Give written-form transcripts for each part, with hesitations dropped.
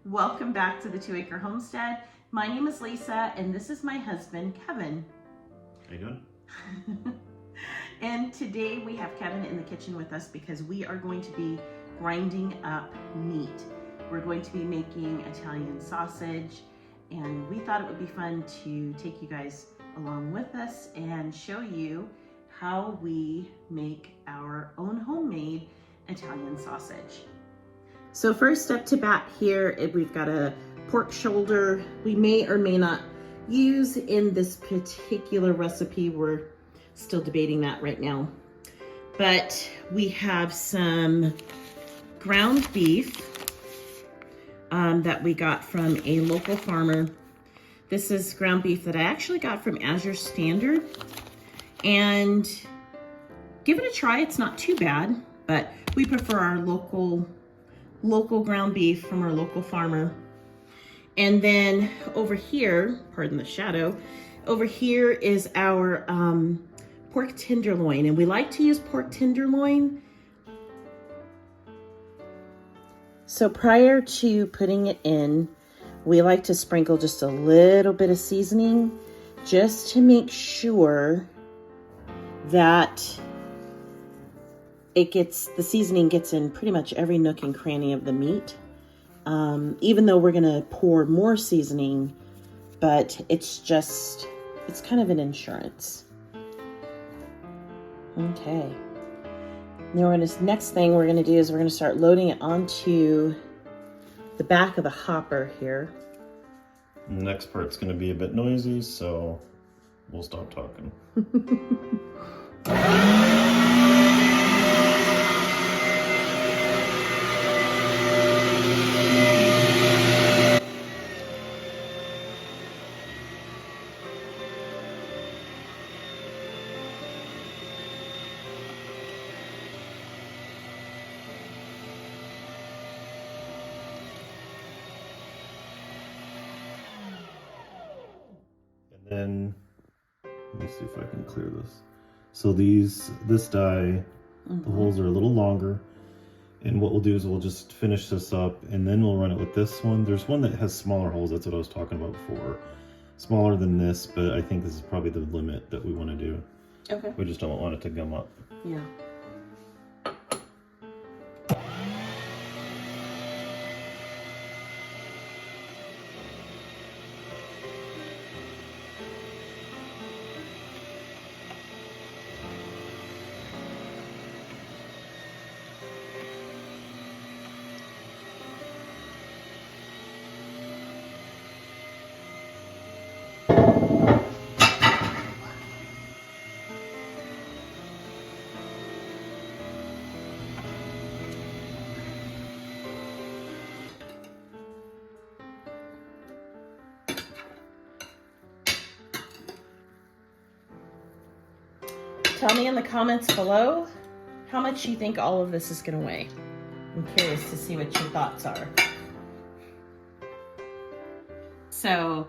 Welcome back to the 2 Acre Homestead. My name is Lisa and this is my husband, Kevin. How you doing? And today we have Kevin in the kitchen with us because we are going to be grinding up meat. We're going to be making Italian sausage, and we thought it would be fun to take you guys along with us and show you how we make our own homemade Italian sausage. So first up to bat here, we've got a pork shoulder. We may or may not use in this particular recipe. We're still debating that right now. But we have some ground beef that we got from a local farmer. This is ground beef that I actually got from Azure Standard. And give it a try, it's not too bad, but we prefer our local ground beef from our local farmer. And then over here, pardon the shadow, over here is our pork tenderloin, and we like to use pork tenderloin. So prior to putting it in, we like to sprinkle just a little bit of seasoning just to make sure that the seasoning gets in pretty much every nook and cranny of the meat. Even though we're gonna pour more seasoning, but it's kind of an insurance. Okay. Now next thing we're gonna do is we're gonna start loading it onto the back of the hopper here. The next part's gonna be a bit noisy, so we'll stop talking. Then let me see if I can clear this. So this die, the holes are a little longer, and what we'll do is we'll just finish this up and then we'll run it with this one. There's one that has smaller holes, that's what I was talking about before. Smaller than this, but I think this is probably the limit that we want to do. Okay. We just don't want it to gum up. Yeah. Tell me in the comments below how much you think all of this is going to weigh. I'm curious to see what your thoughts are. So,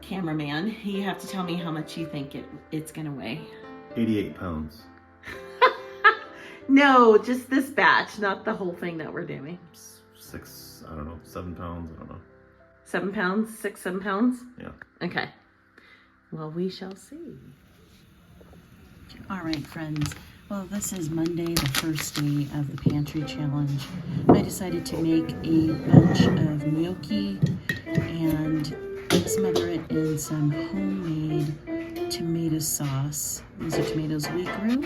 cameraman, you have to tell me how much you think it's going to weigh. 88 pounds. No, just this batch, not the whole thing that we're doing. 7 pounds, I don't know. 7 pounds? 7 pounds? Yeah. Okay. Well, we shall see. All right, friends. Well, this is Monday, the first day of the pantry challenge. I decided to make a bunch of gnocchi and smother it in some homemade tomato sauce. These are tomatoes we grew.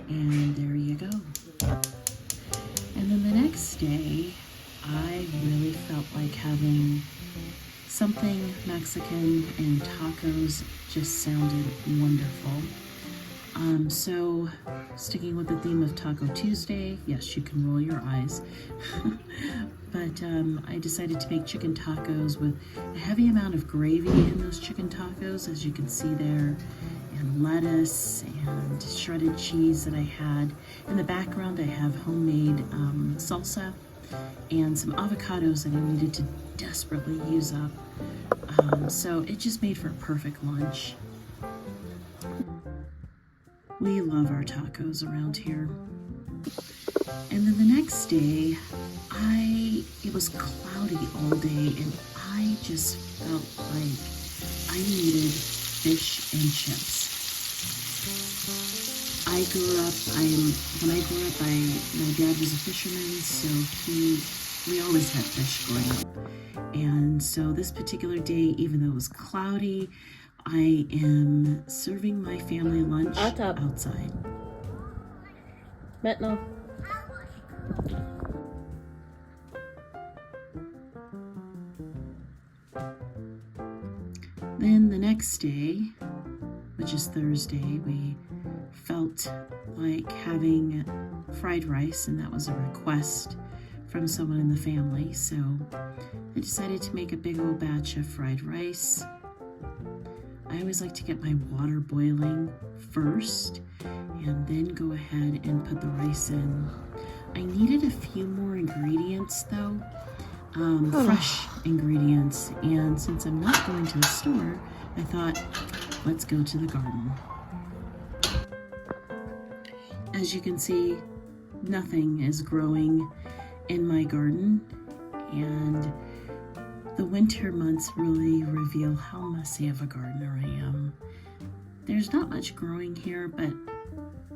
And there you go. And then the next day, I really felt like having something Mexican, and tacos just sounded wonderful. So sticking with the theme of Taco Tuesday, yes, you can roll your eyes, but I decided to make chicken tacos with a heavy amount of gravy in those chicken tacos, as you can see there, and lettuce and shredded cheese that I had. In the background, I have homemade salsa and some avocados that I needed to desperately use up. So it just made for a perfect lunch. We love our tacos around here. And then the next day, it was cloudy all day, and I just felt like I needed fish and chips. When I grew up, my dad was a fisherman, so we always had fish growing up. And so this particular day, even though it was cloudy, I am serving my family lunch outside. Metno. Then the next day, which is Thursday, we felt like having fried rice, and that was a request from someone in the family. So I decided to make a big old batch of fried rice. I always like to get my water boiling first and then go ahead and put the rice in. I needed a few more ingredients though, fresh ingredients, and since I'm not going to the store, I thought, let's go to the garden. As you can see, nothing is growing in my garden, and the winter months really reveal how messy of a gardener I am. There's not much growing here, but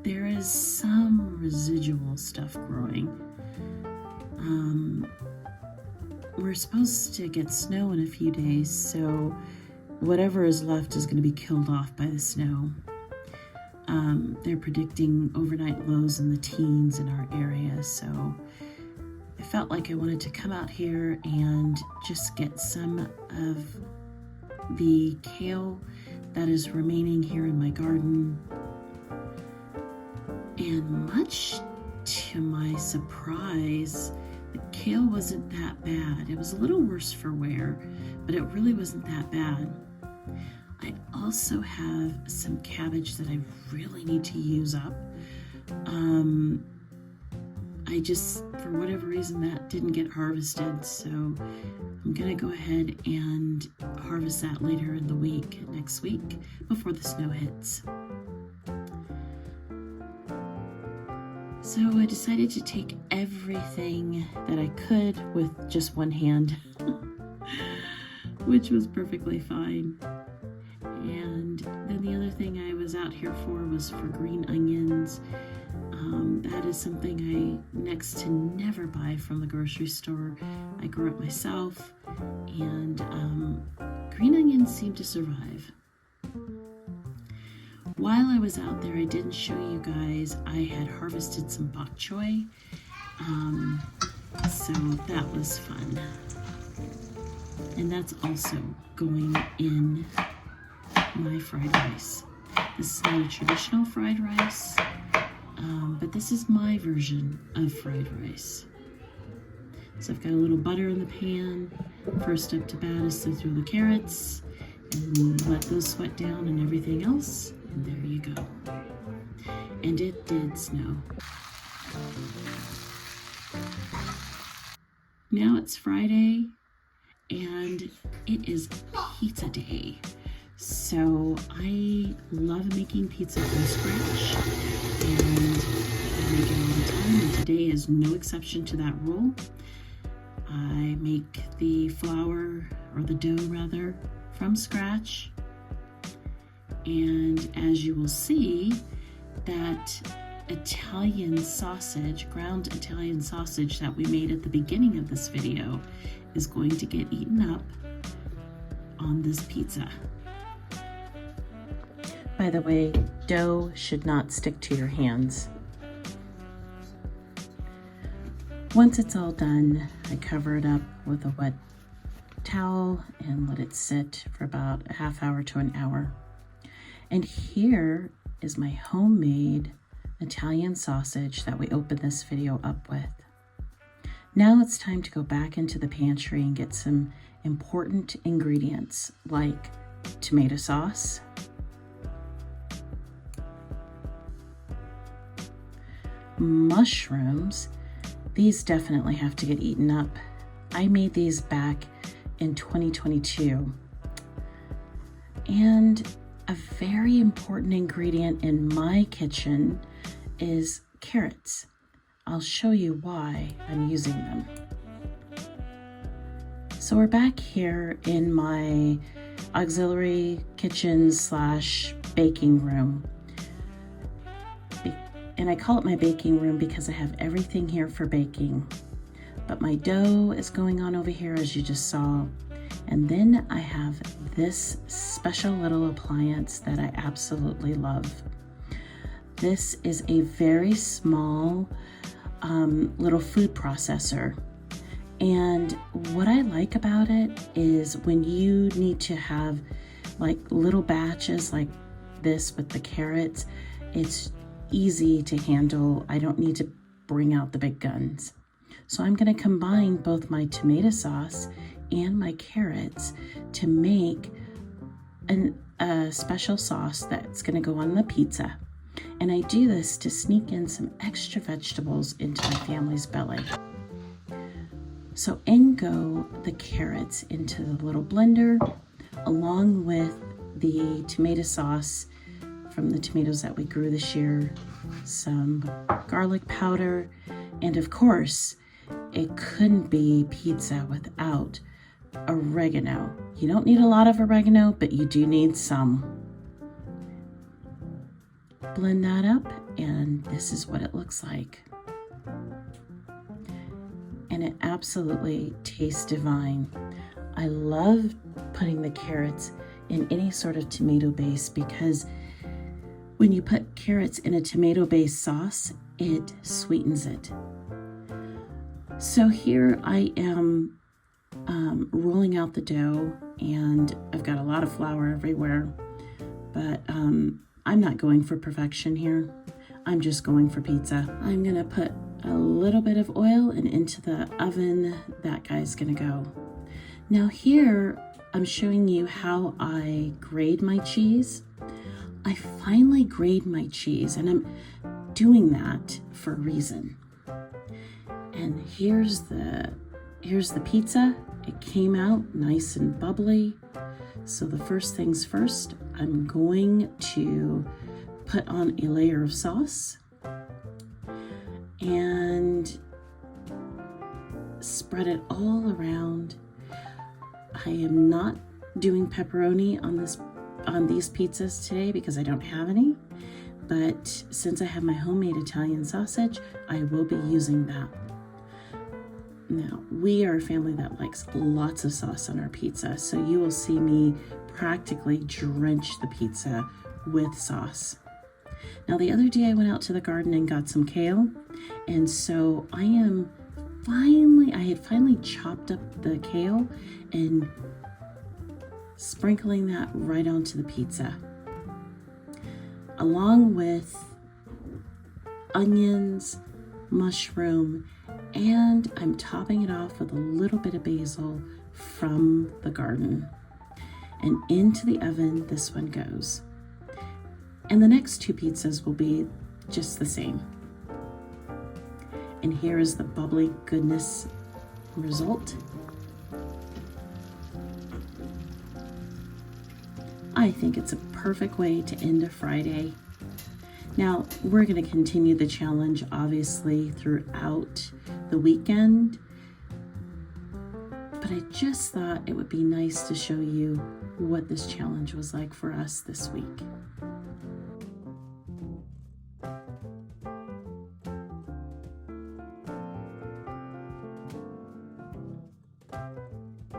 there is some residual stuff growing. We're supposed to get snow in a few days, so whatever is left is going to be killed off by the snow. They're predicting overnight lows in the teens in our area, so I felt like I wanted to come out here and just get some of the kale that is remaining here in my garden. And much to my surprise, the kale wasn't that bad. It was a little worse for wear, but it really wasn't that bad. I also have some cabbage that I really need to use up. I just, for whatever reason, that didn't get harvested, so I'm gonna go ahead and harvest that later in the week, next week, before the snow hits. So I decided to take everything that I could with just one hand, which was perfectly fine. And then the other thing I was out here for was for green onions. That is something I next to never buy from the grocery store. I grew up myself, and green onions seem to survive. While I was out there, I didn't show you guys, I had harvested some bok choy, so that was fun. And that's also going in my fried rice. This is not a traditional fried rice, but this is my version of fried rice. So I've got a little butter in the pan. First step to bat is to throw the carrots and let those sweat down and everything else. And there you go. And it did snow. Now it's Friday and it is pizza day. So I love making pizza from scratch, and I make it all the time, and today is no exception to that rule. I make the flour, or the dough rather, from scratch. And as you will see, that Italian sausage, ground Italian sausage that we made at the beginning of this video is going to get eaten up on this pizza. By the way, dough should not stick to your hands. Once it's all done, I cover it up with a wet towel and let it sit for about a half hour to an hour. And here is my homemade Italian sausage that we opened this video up with. Now it's time to go back into the pantry and get some important ingredients like tomato sauce, mushrooms. These definitely have to get eaten up. I made these back in 2022. And a very important ingredient in my kitchen is carrots. I'll show you why I'm using them. So we're back here in my auxiliary kitchen / baking room. And I call it my baking room because I have everything here for baking. But my dough is going on over here, as you just saw. And then I have this special little appliance that I absolutely love. This is a very small little food processor. And what I like about it is when you need to have like little batches like this with the carrots, it's easy to handle. I don't need to bring out the big guns. So I'm going to combine both my tomato sauce and my carrots to make a special sauce that's going to go on the pizza. And I do this to sneak in some extra vegetables into my family's belly. So in go the carrots into the little blender, along with the tomato sauce from the tomatoes that we grew this year, some garlic powder, and of course, it couldn't be pizza without oregano. You don't need a lot of oregano, but you do need some. Blend that up, and this is what it looks like. And it absolutely tastes divine. I love putting the carrots in any sort of tomato base because when you put carrots in a tomato-based sauce, it sweetens it. So here I am rolling out the dough, and I've got a lot of flour everywhere, but I'm not going for perfection here. I'm just going for pizza. I'm gonna put a little bit of oil, and into the oven that guy's gonna go. Now here I'm showing you how I grate my cheese. I finely grate my cheese, and I'm doing that for a reason. And here's the pizza. It came out nice and bubbly. So the first things first, I'm going to put on a layer of sauce and spread it all around. I am not doing pepperoni on these pizzas today because I don't have any, but since I have my homemade Italian sausage, I will be using that. Now, we are a family that likes lots of sauce on our pizza, so you will see me practically drench the pizza with sauce. Now, the other day I went out to the garden and got some kale, and so I had finally chopped up the kale and sprinkling that right onto the pizza, along with onions, mushroom, and I'm topping it off with a little bit of basil from the garden. And into the oven this one goes. And the next two pizzas will be just the same. And here is the bubbly goodness result. I think it's a perfect way to end a Friday. Now, we're going to continue the challenge, obviously, throughout the weekend. But I just thought it would be nice to show you what this challenge was like for us this week.